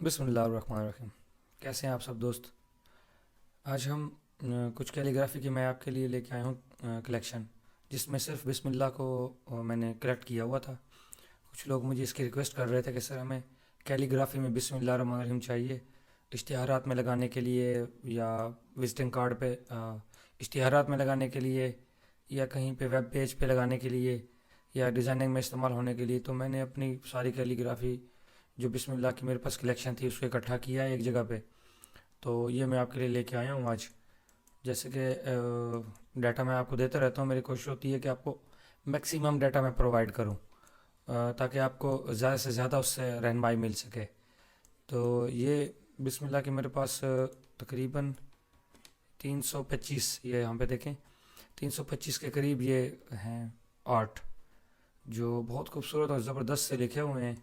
बिस्मिल्लाहिर्रहमानिर्रहीम। कैसे हैं आप सब दोस्त। आज हम कुछ कैलीग्राफी की मैं आपके लिए लेके आया हूँ कलेक्शन, जिसमें सिर्फ बिस्मिल्लाह को मैंने कलेक्ट किया हुआ था। कुछ लोग मुझे इसकी रिक्वेस्ट कर रहे थे कि सर हमें कैलीग्राफी में बिस्मिल्लाहिर्रहमानिर्रहीम चाहिए, इश्तिहारात में लगाने के लिए या विजिटिंग कार्ड पे इश्तिहारात में लगाने के लिए या कहीं पे वेब पेज पे लगाने के लिए या डिज़ाइनिंग में इस्तेमाल होने के लिए। तो मैंने अपनी सारी कैलीग्राफी जो बिस्मिल्लाह की मेरे पास कलेक्शन थी उसको इकट्ठा किया है एक जगह पे। तो ये मैं आपके लिए लेके आया हूँ आज। जैसे कि डाटा मैं आपको देता रहता हूँ, मेरी कोशिश होती है कि आपको मैक्सिमम डाटा मैं प्रोवाइड करूँ, ताकि आपको ज़्यादा से ज़्यादा उससे रहनुमाई मिल सके। तो ये बिस्मिल्लाह की मेरे पास तकरीबन 325, ये यहाँ पे देखें 325 के करीब ये हैं आर्ट, जो बहुत खूबसूरत और ज़बरदस्त से लिखे हुए हैं।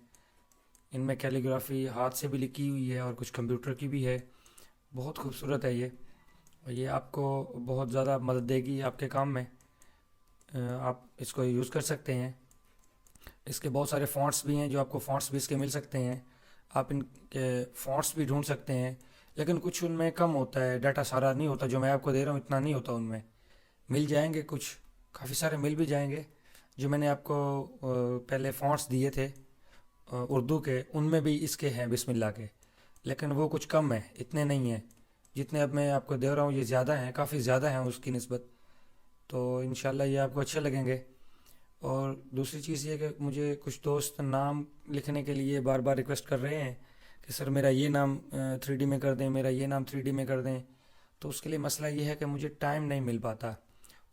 इनमें कैलीग्राफी हाथ से भी लिखी हुई है और कुछ कंप्यूटर की भी है। बहुत खूबसूरत है ये, और ये आपको बहुत ज़्यादा मदद देगी आपके काम में। आप इसको यूज़ कर सकते हैं। इसके बहुत सारे फ़ॉन्ट्स भी हैं, जो आपको फ़ॉन्ट्स भी इसके मिल सकते हैं। आप इनके फ़ॉन्ट्स भी ढूंढ सकते हैं, लेकिन कुछ उनमें कम होता है, डाटा सारा नहीं होता जो मैं आपको दे रहा हूँ, इतना नहीं होता उनमें। मिल जाएंगे कुछ, काफ़ी सारे मिल भी जाएंगे। जो मैंने आपको पहले फ़ॉन्ट्स दिए थे उर्दू के, उनमें भी इसके हैं बिस्मिल्लाह के, लेकिन वो कुछ कम है, इतने नहीं हैं। जितने अब मैं आपको दे रहा हूँ ये ज़्यादा हैं, काफ़ी ज़्यादा हैं उसकी निस्बत। तो इंशाल्लाह ये आपको अच्छे लगेंगे। और दूसरी चीज़ ये कि मुझे कुछ दोस्त नाम लिखने के लिए बार बार रिक्वेस्ट कर रहे हैं कि सर मेरा ये नाम 3D में कर दें, मेरा ये नाम 3D में कर दें। तो उसके लिए मसला ये है कि मुझे टाइम नहीं मिल पाता।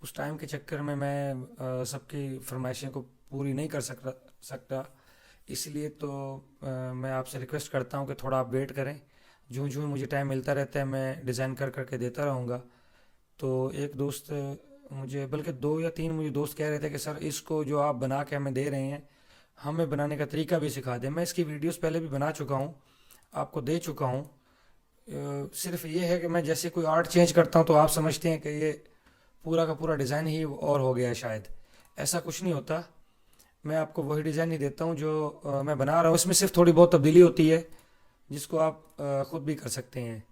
उस टाइम के चक्कर में मैं सबकी फरमाइशें को पूरी नहीं कर सकता। इसलिए तो मैं आपसे रिक्वेस्ट करता हूँ कि थोड़ा आप वेट करें। जो जो मुझे टाइम मिलता रहता है मैं डिज़ाइन कर करके देता रहूँगा। तो एक दोस्त मुझे, बल्कि दो या तीन मुझे दोस्त कह रहे थे कि सर इसको जो आप बना के हमें दे रहे हैं, हमें बनाने का तरीका भी सिखा दें। मैं इसकी वीडियोस पहले भी बना चुका हूँ, आपको दे चुका हूँ। सिर्फ ये है कि मैं जैसे कोई आर्ट चेंज करता हूँ तो आप समझते हैं कि ये पूरा का पूरा डिज़ाइन ही और हो गया है। शायद ऐसा कुछ नहीं होता। मैं आपको वही डिज़ाइन ही देता हूँ जो मैं बना रहा हूँ। इसमें सिर्फ थोड़ी बहुत तब्दीली होती है, जिसको आप ख़ुद भी कर सकते हैं।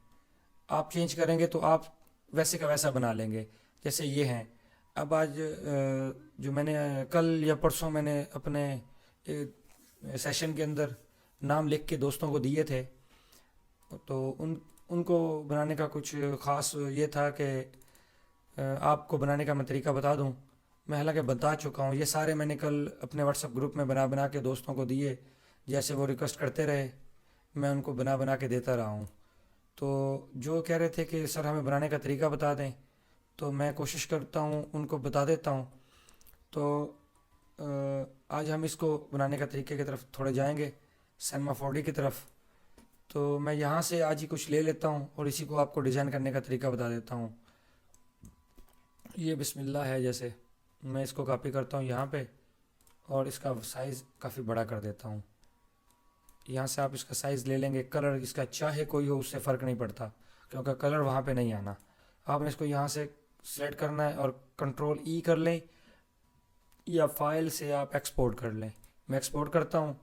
आप चेंज करेंगे तो आप वैसे का वैसा बना लेंगे। जैसे ये हैं। अब आज जो मैंने कल या परसों मैंने अपने सेशन के अंदर नाम लिख के दोस्तों को दिए थे, तो उनको बनाने का कुछ ख़ास ये था कि आपको बनाने का मैं तरीका बता दूं। मैं हालांकि बता चुका हूँ, ये सारे मैंने कल अपने व्हाट्सएप ग्रुप में बना बना के दोस्तों को दिए। जैसे वो रिक्वेस्ट करते रहे मैं उनको बना बना के देता रहा हूँ। तो जो कह रहे थे कि सर हमें बनाने का तरीका बता दें, तो मैं कोशिश करता हूँ उनको बता देता हूँ। तो आज हम इसको बनाने का तरीके की तरफ थोड़े जाएंगे, सैनमा 4D की तरफ। तो मैं यहाँ से आज ही कुछ ले लेता हूँ और इसी को आपको डिज़ाइन करने का तरीका बता देता हूँ। ये बिस्मिल्लाह है, जैसे मैं इसको कॉपी करता हूँ यहाँ पे और इसका साइज़ काफ़ी बड़ा कर देता हूँ। यहाँ से आप इसका साइज़ ले लेंगे। कलर इसका चाहे कोई हो उससे फ़र्क नहीं पड़ता, क्योंकि कलर वहाँ पे नहीं आना। आपने इसको यहाँ से सेलेक्ट करना है और कंट्रोल ई कर लें, या फाइल से आप एक्सपोर्ट कर लें। मैं एक्सपोर्ट करता हूँ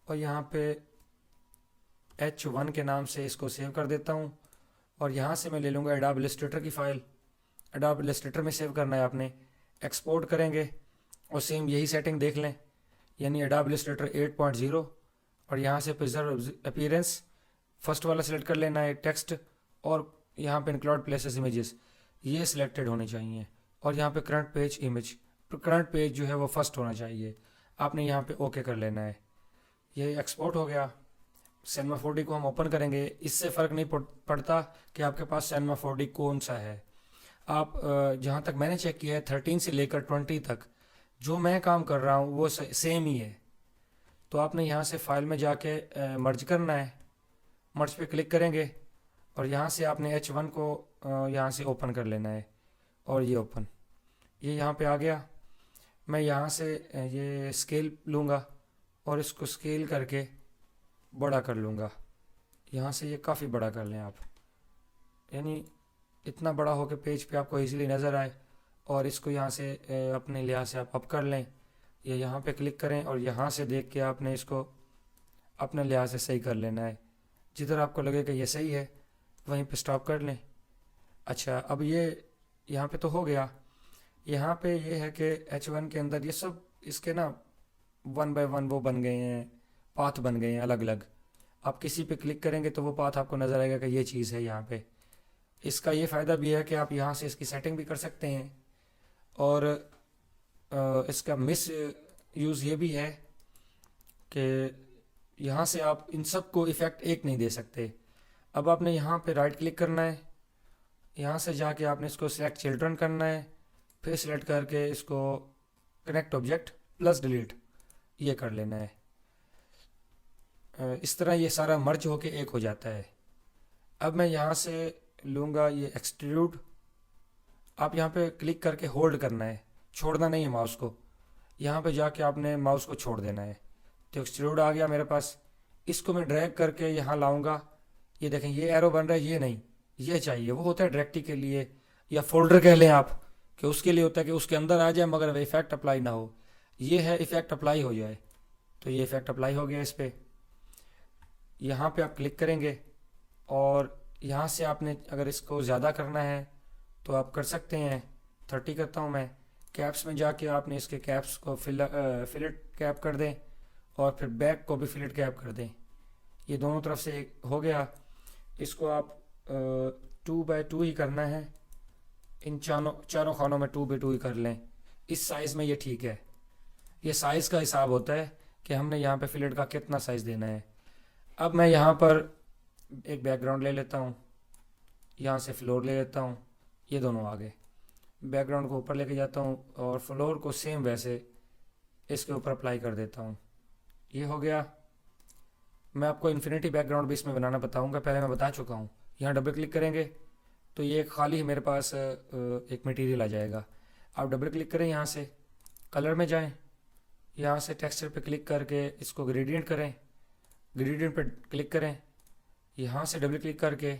और यहाँ पे H1 के नाम से इसको सेव कर देता हूँ। और यहाँ से मैं ले लूँगा एडोब इलस्ट्रेटर की फ़ाइल। एडोब इलस्ट्रेटर में सेव करना है आपने। एक्सपोर्ट करेंगे और सेम यही सेटिंग देख लें, यानी एडोब इलस्ट्रेटर 8.0। और यहाँ से प्रिजर्व अपीयरेंस फर्स्ट वाला सेलेक्ट कर लेना है, टेक्स्ट। और यहाँ पे इंक्लूड प्लेसेस इमेजेस, ये सिलेक्टेड होने चाहिए। और यहाँ पे current page image, current page जो है वो फर्स्ट होना चाहिए। आपने यहाँ पे ओके कर लेना है। ये एक्सपोर्ट हो गया। सैनमा 4D को हम ओपन करेंगे। इससे फ़र्क नहीं पड़ता कि आपके पास सैनमा 4D कौन सा है। आप जहाँ तक मैंने चेक किया है 13 से लेकर 20 तक जो मैं काम कर रहा हूँ वो सेम ही है। तो आपने यहाँ से फाइल में जाके मर्ज करना है। मर्ज पे क्लिक करेंगे और यहाँ से आपने H1 को यहाँ से ओपन कर लेना है। और ये ओपन, ये यहाँ पे आ गया। मैं यहाँ से ये स्केल लूँगा और इसको स्केल करके बड़ा कर लूँगा। यहाँ से ये काफ़ी बड़ा कर लें आप, यानी इतना बड़ा हो कि पेज पे आपको इजीली नज़र आए। और इसको यहाँ से अपने लिहाज से आप अप कर लें। ये यहाँ पे क्लिक करें और यहाँ से देख के आपने इसको अपने लिहाज से सही कर लेना है। जिधर आपको लगे कि ये सही है वहीं पे स्टॉप कर लें। अच्छा, अब ये यहाँ पे तो हो गया। यहाँ पे ये है कि H1 के अंदर ये सब इसके ना वन बाय वन वो बन गए हैं, पाथ बन गए हैं अलग अलग। आप किसी पे क्लिक करेंगे तो वो पाथ आपको नज़र आएगा कि ये चीज़ है यहाँ पे। इसका ये फ़ायदा भी है कि आप यहाँ से इसकी सेटिंग भी कर सकते हैं। और इसका मिस यूज़ ये भी है कि यहाँ से आप इन सब को इफ़ेक्ट एक नहीं दे सकते। अब आपने यहाँ पे राइट क्लिक करना है, यहाँ से जाके आपने इसको सिलेक्ट चिल्ड्रन करना है, फिर सिलेक्ट करके इसको कनेक्ट ऑब्जेक्ट प्लस डिलीट ये कर लेना है। इस तरह ये सारा मर्ज होके एक हो जाता है। अब मैं यहाँ से लूँगा ये एक्सट्रूड। आप यहाँ पे क्लिक करके होल्ड करना है, छोड़ना नहीं है माउस को। यहाँ पे जाके आपने माउस को छोड़ देना है। तो एक्सट्रूड आ गया मेरे पास। इसको मैं ड्रैग करके यहाँ लाऊंगा। ये देखें ये एरो बन रहा है, ये नहीं, ये चाहिए। वो होता है डायरेक्टरी के लिए या फोल्डर कह लें आप, कि उसके लिए होता है कि उसके अंदर आ जाए मगर इफेक्ट अप्लाई ना हो। ये है इफेक्ट अप्लाई हो जाए। तो ये इफेक्ट अप्लाई हो गया इस पर। यहाँ पे आप क्लिक करेंगे और यहाँ से आपने अगर इसको ज़्यादा करना है तो आप कर सकते हैं। 30 करता हूँ मैं। कैप्स में जाके आपने इसके कैप्स को फिलेट कैप कर दें और फिर बैक को भी फिलेट कैप कर दें। ये दोनों तरफ से हो गया। इसको आप 2x2 ही करना है। इन चारों खानों में 2x2 ही कर लें। इस साइज़ में ये ठीक है। ये साइज़ का हिसाब होता है कि हमने यहाँ पे फिलेट का कितना साइज़ देना है। अब मैं यहाँ पर एक बैकग्राउंड ले लेता हूँ, यहाँ से फ्लोर ले लेता हूँ। ये दोनों आ गए। बैकग्राउंड को ऊपर लेके जाता हूँ और फ्लोर को सेम वैसे इसके ऊपर अप्लाई कर देता हूँ। ये हो गया। मैं आपको इन्फिनिटी बैकग्राउंड भी इसमें बनाना बताऊँगा, पहले मैं बता चुका हूँ। यहाँ डबल क्लिक करेंगे तो ये खाली मेरे पास एक मटेरियल आ जाएगा। आप डबल क्लिक करें, यहाँ से कलर में जाएं, यहाँ से टेक्सचर पे क्लिक करके इसको ग्रेडियंट करें, ग्रेडियंट पे क्लिक करें। यहाँ से डबल क्लिक करके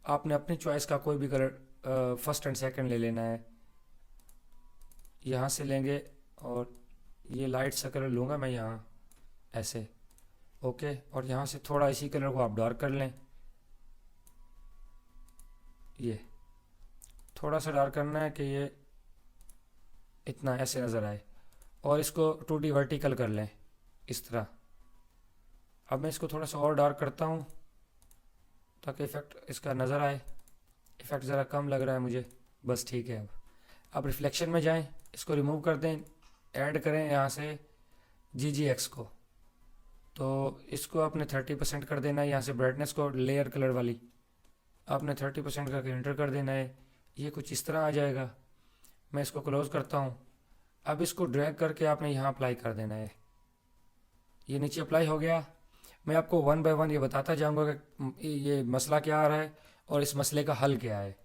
आपने अपनी चॉइस का कोई भी कलर फर्स्ट एंड सेकंड ले लेना है। यहाँ से लेंगे और ये लाइट सा कलर लूँगा मैं यहाँ ऐसे, ओके। और यहाँ से थोड़ा इसी कलर को आप डार्क कर लें। ये थोड़ा सा डार्क करना है कि ये इतना ऐसे नज़र आए। और इसको 2D वर्टिकल कर लें इस तरह। अब मैं इसको थोड़ा सा और डार्क करता हूँ ताकि इफ़ेक्ट इसका नज़र आए। इफ़ेक्ट ज़रा कम लग रहा है मुझे, बस ठीक है। अब रिफ्लेक्शन में जाएं, इसको रिमूव कर दें, ऐड करें यहाँ से GGX को। तो इसको आपने 30% कर देना है। यहाँ से ब्राइटनेस को लेयर कलर वाली आपने 30% करके एंटर कर देना है। ये कुछ इस तरह आ जाएगा। मैं इसको क्लोज़ करता हूँ। अब इसको ड्रैग करके आपने यहाँ अप्लाई कर देना है। ये नीचे अप्लाई हो गया। मैं आपको 1 बाय 1 ये बताता जाऊँगा कि ये मसला क्या आ रहा है और इस मसले का हल क्या है।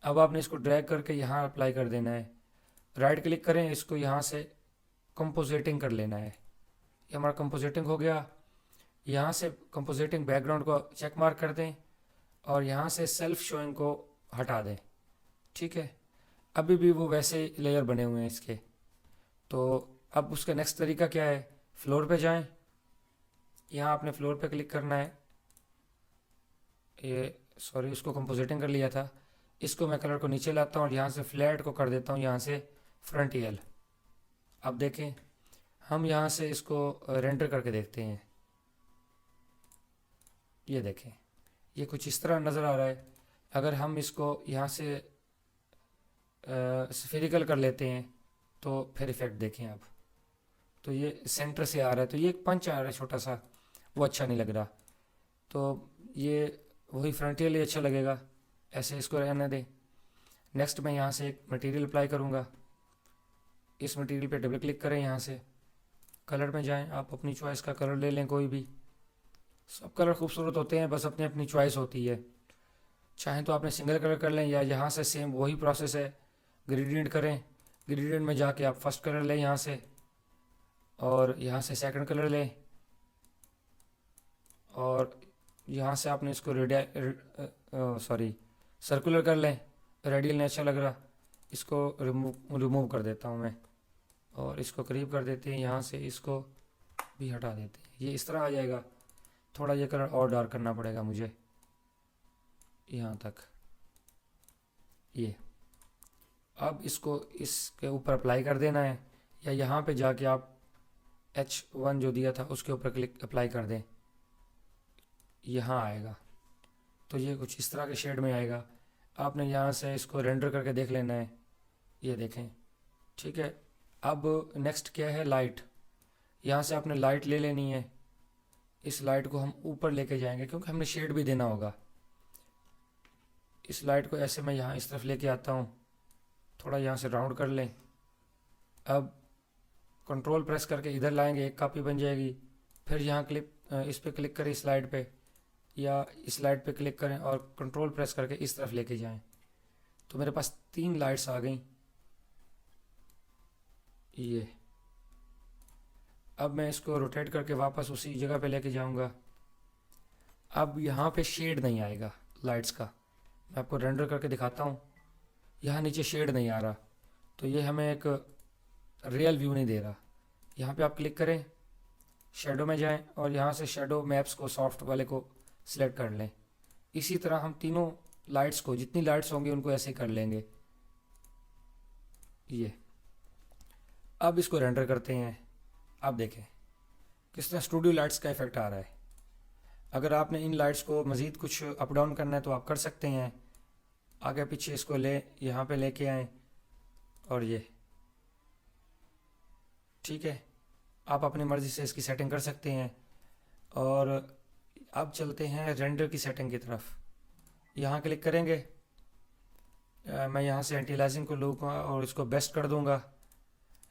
अब आपने इसको ड्रैग करके यहाँ अप्लाई कर देना है। राइट क्लिक करें, इसको यहाँ से कंपोजिटिंग कर लेना है। ये हमारा कंपोजिटिंग हो गया। यहाँ से कंपोजिटिंग बैकग्राउंड को चेक मार्क कर दें और यहाँ से सेल्फ शोइंग को हटा दें, ठीक है। अभी भी वो वैसे लेयर बने हुए हैं इसके। तो अब उसका नेक्स्ट तरीका क्या है, फ्लोर पे जाएं, यहाँ आपने फ्लोर पे क्लिक करना है। ये सॉरी, उसको कंपोजिटिंग कर लिया था। इसको मैं कलर को नीचे लाता हूँ और यहाँ से फ्लैट को कर देता हूँ यहाँ से फ्रंटियल। अब देखें, हम यहाँ से इसको रेंडर करके देखते हैं। ये देखें, ये कुछ इस तरह नज़र आ रहा है। अगर हम इसको यहाँ से स्फेरिकल कर लेते हैं तो फिर इफेक्ट देखें आप, तो ये सेंटर से आ रहा है। तो ये एक पंच आ रहा है छोटा सा, वो अच्छा नहीं लग रहा। तो ये वही फ्रंटियल ही अच्छा लगेगा, ऐसे इसको रहने दें। नेक्स्ट मैं यहाँ से एक मटेरियल अप्लाई करूँगा। इस मटेरियल पे डबल क्लिक करें, यहाँ से कलर में जाएं, आप अपनी चॉइस का कलर ले लें कोई भी। सब कलर खूबसूरत होते हैं, बस अपनी अपनी चॉइस होती है। चाहें तो आपने सिंगल कलर कर लें या यहाँ से सेम वही प्रोसेस है, ग्रेडियंट करें। ग्रेडियंट में जाके आप फर्स्ट कलर लें यहाँ से और यहाँ से सेकंड कलर लें और यहाँ से आपने इसको सर्कुलर कर लें। रेडियल नहीं अच्छा लग रहा, इसको रिमूव कर देता हूँ मैं और इसको करीब कर देते हैं। यहाँ से इसको भी हटा देते हैं, ये इस तरह आ जाएगा। थोड़ा ये कलर और डार्क करना पड़ेगा मुझे, यहाँ तक ये। अब इसको इसके ऊपर अप्लाई कर देना है, या यहाँ पे जाके आप H1 जो दिया था उसके ऊपर क्लिक अप्लाई कर दें, यहाँ आएगा। तो ये कुछ इस तरह के शेड में आएगा। आपने यहाँ से इसको रेंडर करके देख लेना है, ये देखें, ठीक है। अब नेक्स्ट क्या है, लाइट। यहाँ से आपने लाइट ले लेनी है, इस लाइट को हम ऊपर लेके जाएंगे क्योंकि हमने शेड भी देना होगा। इस लाइट को ऐसे मैं यहाँ इस तरफ लेके आता हूँ, थोड़ा यहाँ से राउंड कर लें। अब कंट्रोल प्रेस करके इधर लाएंगे, एक कॉपी बन जाएगी। फिर यहाँ इस पर क्लिक करें, स्लाइड पे या इस स्लाइड पे क्लिक करें और कंट्रोल प्रेस करके इस तरफ लेके जाएं। तो मेरे पास 3 लाइट्स आ गई ये। अब मैं इसको रोटेट करके वापस उसी जगह पे लेके जाऊंगा। अब यहाँ पे शेड नहीं आएगा लाइट्स का, मैं आपको रेंडर करके दिखाता हूँ। यहाँ नीचे शेड नहीं आ रहा, तो ये हमें एक रियल व्यू नहीं दे रहा। यहाँ पे आप क्लिक करें, शेडो में जाएं और यहाँ से शेडो मैप्स को सॉफ्ट वाले को सिलेक्ट कर लें। इसी तरह हम तीनों लाइट्स को, जितनी लाइट्स होंगी उनको ऐसे कर लेंगे ये। अब इसको रेंडर करते हैं। आप देखें किस तरह स्टूडियो लाइट्स का इफेक्ट आ रहा है। अगर आपने इन लाइट्स को मज़ीद कुछ अप डाउन करना है तो आप कर सकते हैं। आगे पीछे इसको यहाँ पे लेके आएँ और ये, ठीक है। आप अपनी मर्ज़ी से इसकी सेटिंग कर सकते हैं। और अब चलते हैं रेंडर की सेटिंग की तरफ। यहाँ क्लिक करेंगे, मैं यहाँ से एंटी अलाइजिंग को लूँगा और इसको बेस्ट कर दूँगा।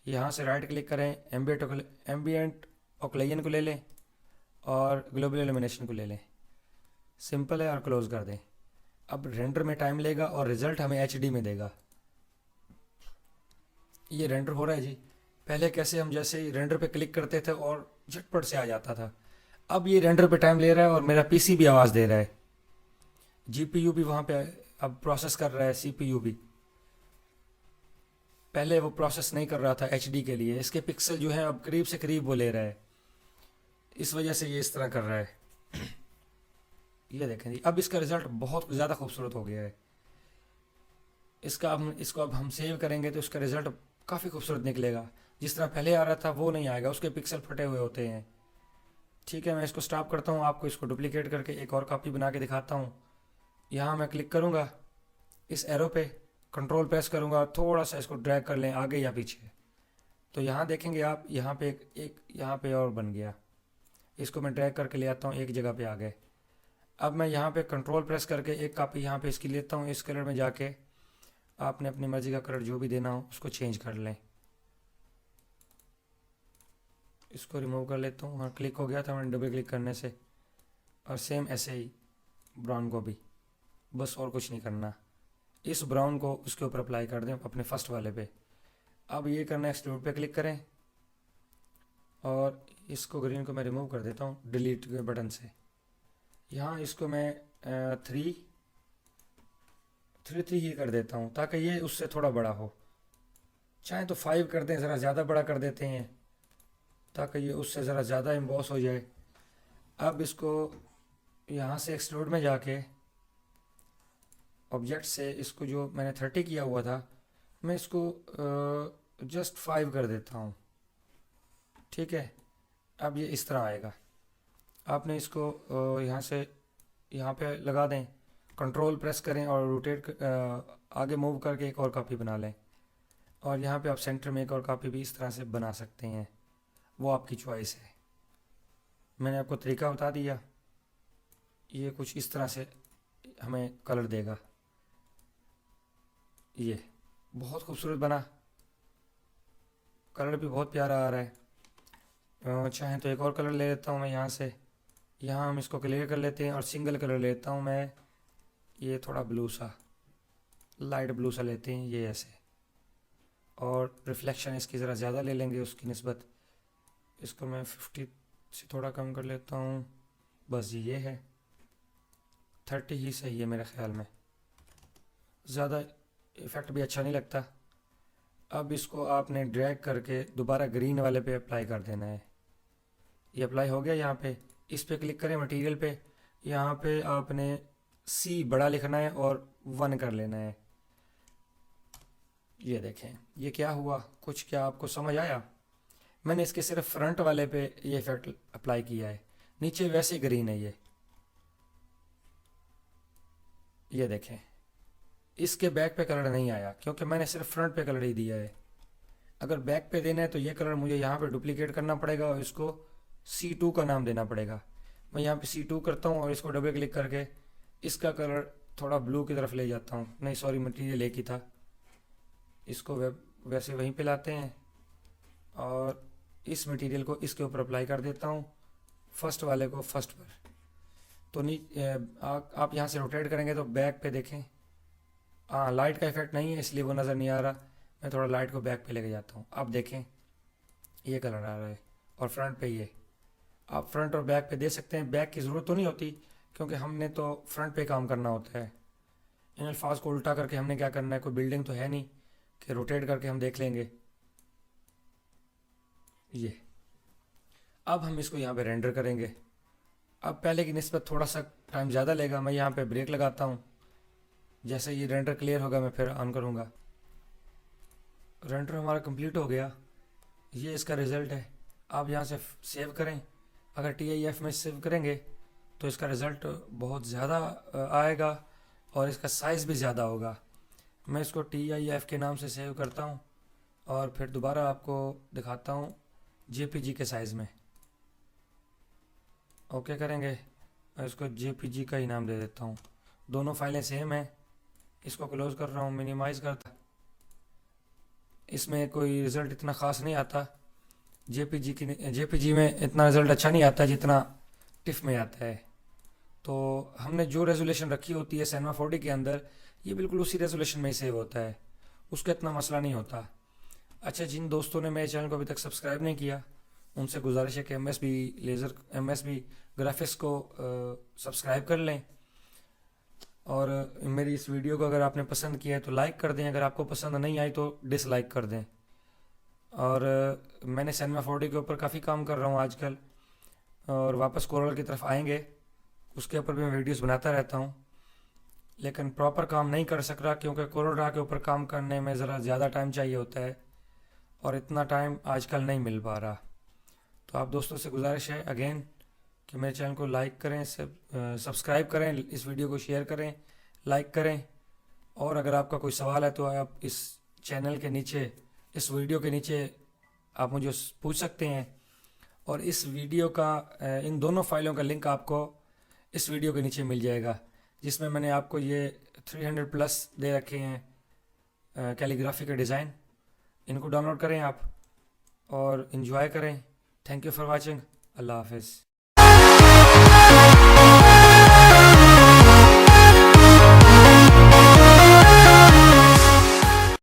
यहाँ से राइट क्लिक करें, एम्बिएंट ऑक्लाइजन को ले लें और ग्लोबल इल्यूमिनेशन को ले लें। सिंपल है, और क्लोज कर दें। अब रेंडर में टाइम लेगा और रिज़ल्ट हमें HD में देगा। ये रेंडर हो रहा है जी। पहले कैसे हम जैसे ही रेंडर पे क्लिक करते थे और झटपट से आ जाता था, अब ये रेंडर पे टाइम ले रहा है और मेरा PC भी आवाज़ दे रहा है, GPU भी वहाँ पे अब प्रोसेस कर रहा है, CPU भी। पहले वो प्रोसेस नहीं कर रहा था HD के लिए। इसके पिक्सल जो है अब करीब से करीब वो ले रहा है, इस वजह से ये इस तरह कर रहा है। ये देखें जी, अब इसका रिज़ल्ट बहुत ज़्यादा खूबसूरत हो गया है। इसको अब हम सेव करेंगे तो इसका रिज़ल्ट काफ़ी खूबसूरत निकलेगा। जिस तरह पहले आ रहा था वो नहीं आएगा, उसके पिक्सल फटे हुए होते हैं। ठीक है, मैं इसको स्टॉप करता हूँ, आपको इसको डुप्लीकेट करके एक और कॉपी बना के दिखाता हूँ। यहाँ मैं क्लिक करूँगा, इस एरो पे कंट्रोल प्रेस करूँगा, थोड़ा सा इसको ड्रैग कर लें आगे या पीछे, तो यहाँ देखेंगे आप, यहाँ पे एक यहाँ पे और बन गया। इसको मैं ड्रैग करके ले आता हूँ, एक जगह पे आ गए। अब मैं यहाँ पे कंट्रोल प्रेस करके एक कॉपी यहाँ पे इसकी लेता हूँ। इस कलर में जाके आपने अपनी मर्ज़ी का कलर जो भी देना हो उसको चेंज कर लें। इसको रिमूव कर लेता हूँ। हाँ, क्लिक हो गया था मैंने डबल क्लिक करने से। और सेम ऐसे ही ब्राउन को भी, बस और कुछ नहीं करना। इस ब्राउन को उसके ऊपर अप्लाई कर दें अपने फर्स्ट वाले पे। अब ये करना है, एक्सट्रूड पे क्लिक करें और इसको ग्रीन को मैं रिमूव कर देता हूँ डिलीट के बटन से। यहाँ इसको मैं 3 ही कर देता हूँ ताकि ये उससे थोड़ा बड़ा हो। चाहे तो 5 कर दें, ज़रा ज़्यादा बड़ा कर देते हैं ताकि ये उससे ज़रा ज़्यादा एम्बॉस हो जाए। अब इसको यहाँ से एक्सट्रूड में जाके ऑब्जेक्ट से इसको जो मैंने 30 किया हुआ था, मैं इसको जस्ट 5 कर देता हूँ। ठीक है, अब ये इस तरह आएगा। आपने इसको यहाँ से यहाँ पे लगा दें, कंट्रोल प्रेस करें और रोटेट आगे मूव करके एक और कॉपी बना लें। और यहाँ पे आप सेंटर में एक और कॉपी भी इस तरह से बना सकते हैं, वो आपकी चॉइस है। मैंने आपको तरीका बता दिया। ये कुछ इस तरह से हमें कलर देगा। ये बहुत खूबसूरत बना, कलर भी बहुत प्यारा आ रहा है। चाहे तो एक और कलर ले लेता हूँ मैं यहाँ से। यहाँ हम इसको क्लियर कर लेते हैं और सिंगल कलर लेता हूँ मैं, ये थोड़ा ब्लू सा, लाइट ब्लू सा लेते हैं ये ऐसे। और रिफ्लेक्शन इसकी ज़रा ज़्यादा ले लेंगे उसकी निस्बत। इसको मैं 50 से थोड़ा कम कर लेता हूँ, बस ये है। 30 ही सही है मेरे ख्याल में, ज़्यादा इफ़ेक्ट भी अच्छा नहीं लगता। अब इसको आपने ड्रैग करके दोबारा ग्रीन वाले पे अप्लाई कर देना है। ये अप्लाई हो गया यहाँ पे। इस पे क्लिक करें मटेरियल पे। यहाँ पे आपने सी बड़ा लिखना है और 1 कर लेना है। ये देखें ये क्या हुआ, कुछ क्या आपको समझ आया? मैंने इसके सिर्फ फ्रंट वाले पे ये इफेक्ट अप्लाई किया है, नीचे वैसे ग्रीन है ये देखें। इसके बैक पे कलर नहीं आया क्योंकि मैंने सिर्फ फ्रंट पे कलर ही दिया है। अगर बैक पे देना है तो ये कलर मुझे यहाँ पे डुप्लीकेट करना पड़ेगा और इसको C2 का नाम देना पड़ेगा। मैं यहाँ पे C2 करता हूँ और इसको डबल क्लिक करके इसका कलर थोड़ा ब्लू की तरफ ले जाता हूँ। नहीं सॉरी, मटेरियल एक ही था। इसको वैसे वहीं पे लाते हैं और इस मटेरियल को इसके ऊपर अप्लाई कर देता हूँ, फर्स्ट वाले को फर्स्ट पर। तो आप यहाँ से रोटेट करेंगे तो बैक पे देखें, हाँ लाइट का इफेक्ट नहीं है इसलिए वो नज़र नहीं आ रहा। मैं थोड़ा लाइट को बैक पे लेके जाता हूँ, आप देखें ये कलर आ रहा है। और फ्रंट पे ये आप फ्रंट और बैक पे दे सकते हैं। बैक की ज़रूरत तो नहीं होती क्योंकि हमने तो फ्रंट पे काम करना होता है। इन अल्फाज को उल्टा करके हमने क्या करना है, कोई बिल्डिंग तो है नहीं कि रोटेट करके हम देख लेंगे। ये अब हम इसको यहाँ पे रेंडर करेंगे। अब पहले की निस्बत थोड़ा सा टाइम ज़्यादा लेगा। मैं यहाँ पे ब्रेक लगाता हूँ। जैसे ये रेंडर क्लियर होगा मैं फिर ऑन करूँगा। रेंडर हमारा कंप्लीट हो गया, ये इसका रिज़ल्ट है। आप यहाँ से सेव करें। अगर TIF में सेव करेंगे तो इसका रिज़ल्ट बहुत ज़्यादा आएगा और इसका साइज़ भी ज़्यादा होगा। मैं इसको TIF के नाम से सेव करता हूँ और फिर दोबारा आपको दिखाता हूँ JPG के साइज़ में। ओके करेंगे, मैं इसको JPG का ही नाम दे देता हूँ। दोनों फाइलें सेम हैं। इसको क्लोज कर रहा हूँ, मिनिमाइज़ करता। इसमें कोई रिज़ल्ट इतना ख़ास नहीं आता। JPG में इतना रिज़ल्ट अच्छा नहीं आता जितना टिफ में आता है। तो हमने जो रेजोल्यूशन रखी होती है सिनेमा 4D के अंदर, ये बिल्कुल उसी रेजोल्यूशन में ही सेव होता है, उसका इतना मसला नहीं होता। अच्छा, जिन दोस्तों ने मेरे चैनल को अभी तक सब्सक्राइब नहीं किया उनसे गुजारिश है कि MSB ग्राफिक्स को सब्सक्राइब कर लें। और मेरी इस वीडियो को अगर आपने पसंद किया है तो लाइक कर दें, अगर आपको पसंद नहीं आई तो डिसलाइक कर दें। और मैंने सिनेमा 4D के ऊपर काफ़ी काम कर रहा हूँ आजकल, और वापस कोरल की तरफ आएंगे, उसके ऊपर भी मैं वीडियोस बनाता रहता हूँ। लेकिन प्रॉपर काम नहीं कर सक रहा क्योंकि कोरल ड्रा के ऊपर काम करने में ज़रा ज़्यादा टाइम चाहिए होता है और इतना टाइम आजकल नहीं मिल पा रहा। तो आप दोस्तों से गुजारिश है अगेन कि मेरे चैनल को लाइक करें, सब्सक्राइब करें, इस वीडियो को शेयर करें, लाइक करें। और अगर आपका कोई सवाल है तो आप इस चैनल के नीचे, इस वीडियो के नीचे आप मुझे पूछ सकते हैं। और इस वीडियो का इन दोनों फाइलों का लिंक आपको इस वीडियो के नीचे मिल जाएगा, जिसमें मैंने आपको ये 300+ दे रखे हैं कैलीग्राफी के डिज़ाइन। इनको डाउनलोड करें आप और इन्जॉय करें। Thank you for watching. अल्लाह हाफिज़।